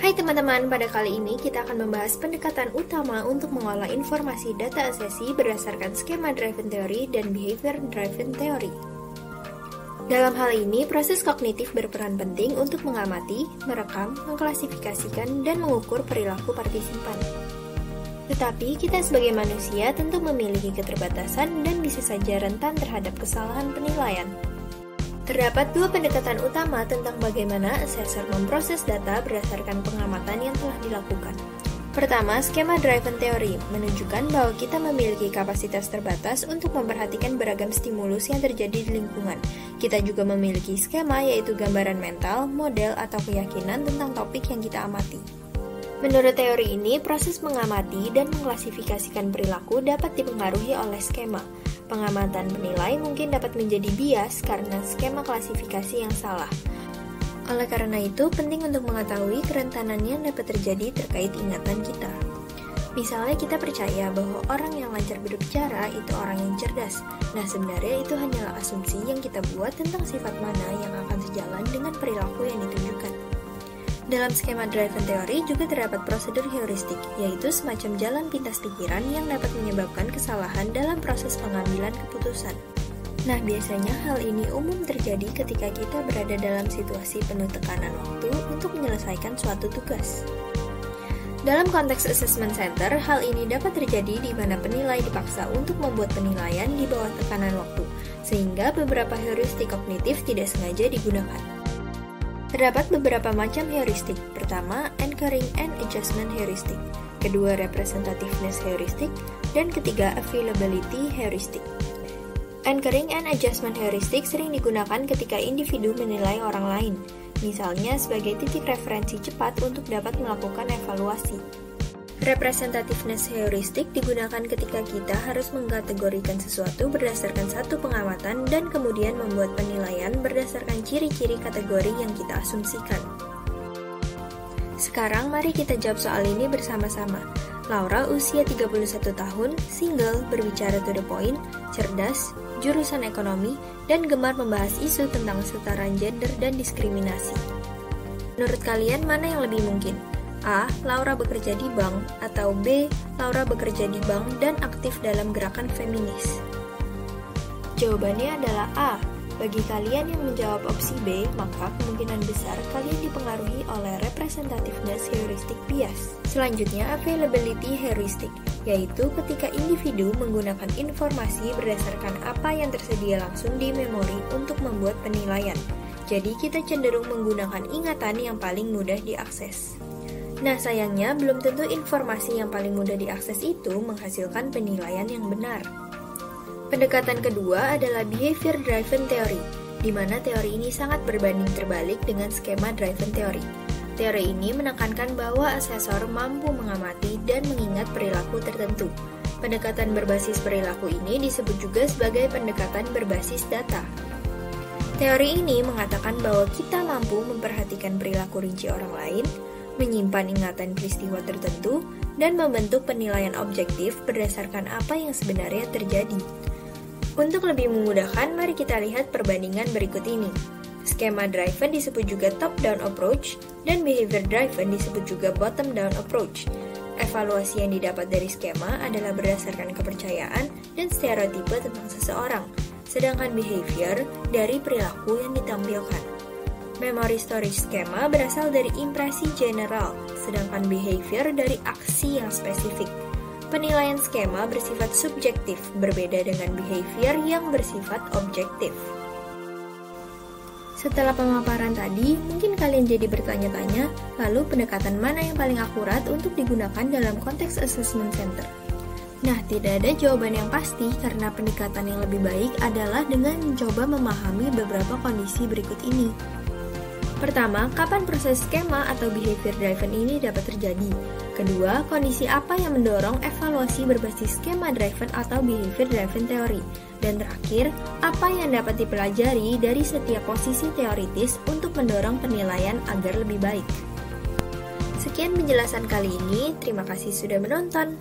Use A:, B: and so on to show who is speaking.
A: Hai teman-teman, pada kali ini kita akan membahas pendekatan utama untuk mengolah informasi data asesi berdasarkan skema driven theory dan behavior driven theory. Dalam hal ini, proses kognitif berperan penting untuk mengamati, merekam, mengklasifikasikan, dan mengukur perilaku partisipan. Tetapi, kita sebagai manusia tentu memiliki keterbatasan dan bisa saja rentan terhadap kesalahan penilaian. Terdapat dua pendekatan utama tentang bagaimana asesor memproses data berdasarkan pengamatan yang telah dilakukan. Pertama, skema driven theory menunjukkan bahwa kita memiliki kapasitas terbatas untuk memperhatikan beragam stimulus yang terjadi di lingkungan. Kita juga memiliki skema, yaitu gambaran mental, model, atau keyakinan tentang topik yang kita amati. Menurut teori ini, proses mengamati dan mengklasifikasikan perilaku dapat dipengaruhi oleh skema. Pengamatan penilai mungkin dapat menjadi bias karena skema klasifikasi yang salah. Oleh karena itu, penting untuk mengetahui kerentanan yang dapat terjadi terkait ingatan kita. Misalnya kita percaya bahwa orang yang lancar berbicara itu orang yang cerdas. Nah, sebenarnya itu hanyalah asumsi yang kita buat tentang sifat mana yang akan sejalan dengan perilaku yang ditunjukkan. Dalam skema driven theory juga terdapat prosedur heuristik, yaitu semacam jalan pintas pikiran yang dapat menyebabkan kesalahan dalam proses pengambilan keputusan. Nah, biasanya hal ini umum terjadi ketika kita berada dalam situasi penuh tekanan waktu untuk menyelesaikan suatu tugas. Dalam konteks assessment center, hal ini dapat terjadi di mana penilai dipaksa untuk membuat penilaian di bawah tekanan waktu, sehingga beberapa heuristik kognitif tidak sengaja digunakan. Terdapat beberapa macam heuristik. Pertama, anchoring and adjustment heuristic. Kedua, representativeness heuristic. Dan ketiga, availability heuristic. Anchoring and adjustment heuristic sering digunakan ketika individu menilai orang lain, misalnya sebagai titik referensi cepat untuk dapat melakukan evaluasi. Representativeness heuristic digunakan ketika kita harus mengkategorikan sesuatu berdasarkan satu pengamatan dan kemudian membuat penilaian berdasarkan ciri-ciri kategori yang kita asumsikan. Sekarang mari kita jawab soal ini bersama-sama. Laura usia 31 tahun, single, berbicara to the point, cerdas, jurusan ekonomi, dan gemar membahas isu tentang kesetaraan gender dan diskriminasi. Menurut kalian mana yang lebih mungkin? A. Laura bekerja di bank, atau B. Laura bekerja di bank dan aktif dalam gerakan feminis. Jawabannya adalah A. Bagi kalian yang menjawab opsi B, maka kemungkinan besar kalian dipengaruhi oleh representativeness heuristic bias. Selanjutnya, availability heuristic, yaitu ketika individu menggunakan informasi berdasarkan apa yang tersedia langsung di memori untuk membuat penilaian. Jadi kita cenderung menggunakan ingatan yang paling mudah diakses. Nah, sayangnya belum tentu informasi yang paling mudah diakses itu menghasilkan penilaian yang benar. Pendekatan kedua adalah behavior driven theory, di mana teori ini sangat berbanding terbalik dengan skema driven theory. Teori ini menekankan bahwa asesor mampu mengamati dan mengingat perilaku tertentu. Pendekatan berbasis perilaku ini disebut juga sebagai pendekatan berbasis data. Teori ini mengatakan bahwa kita mampu memperhatikan perilaku rinci orang lain, menyimpan ingatan peristiwa tertentu, dan membentuk penilaian objektif berdasarkan apa yang sebenarnya terjadi. Untuk lebih memudahkan, mari kita lihat perbandingan berikut ini. Skema driven disebut juga top-down approach, dan behavior driven disebut juga bottom-down approach. Evaluasi yang didapat dari skema adalah berdasarkan kepercayaan dan stereotipe tentang seseorang, sedangkan behavior dari perilaku yang ditampilkan. Memory storage skema berasal dari impresi general, sedangkan behavior dari aksi yang spesifik. Penilaian skema bersifat subjektif, berbeda dengan behavior yang bersifat objektif. Setelah pemaparan tadi, mungkin kalian jadi bertanya-tanya, lalu pendekatan mana yang paling akurat untuk digunakan dalam konteks assessment center? Nah, tidak ada jawaban yang pasti karena pendekatan yang lebih baik adalah dengan mencoba memahami beberapa kondisi berikut ini. Pertama, kapan proses skema atau behavior driven ini dapat terjadi? Kedua, kondisi apa yang mendorong evaluasi berbasis skema driven atau behavior driven theory? Dan terakhir, apa yang dapat dipelajari dari setiap posisi teoritis untuk mendorong penilaian agar lebih baik? Sekian penjelasan kali ini, terima kasih sudah menonton.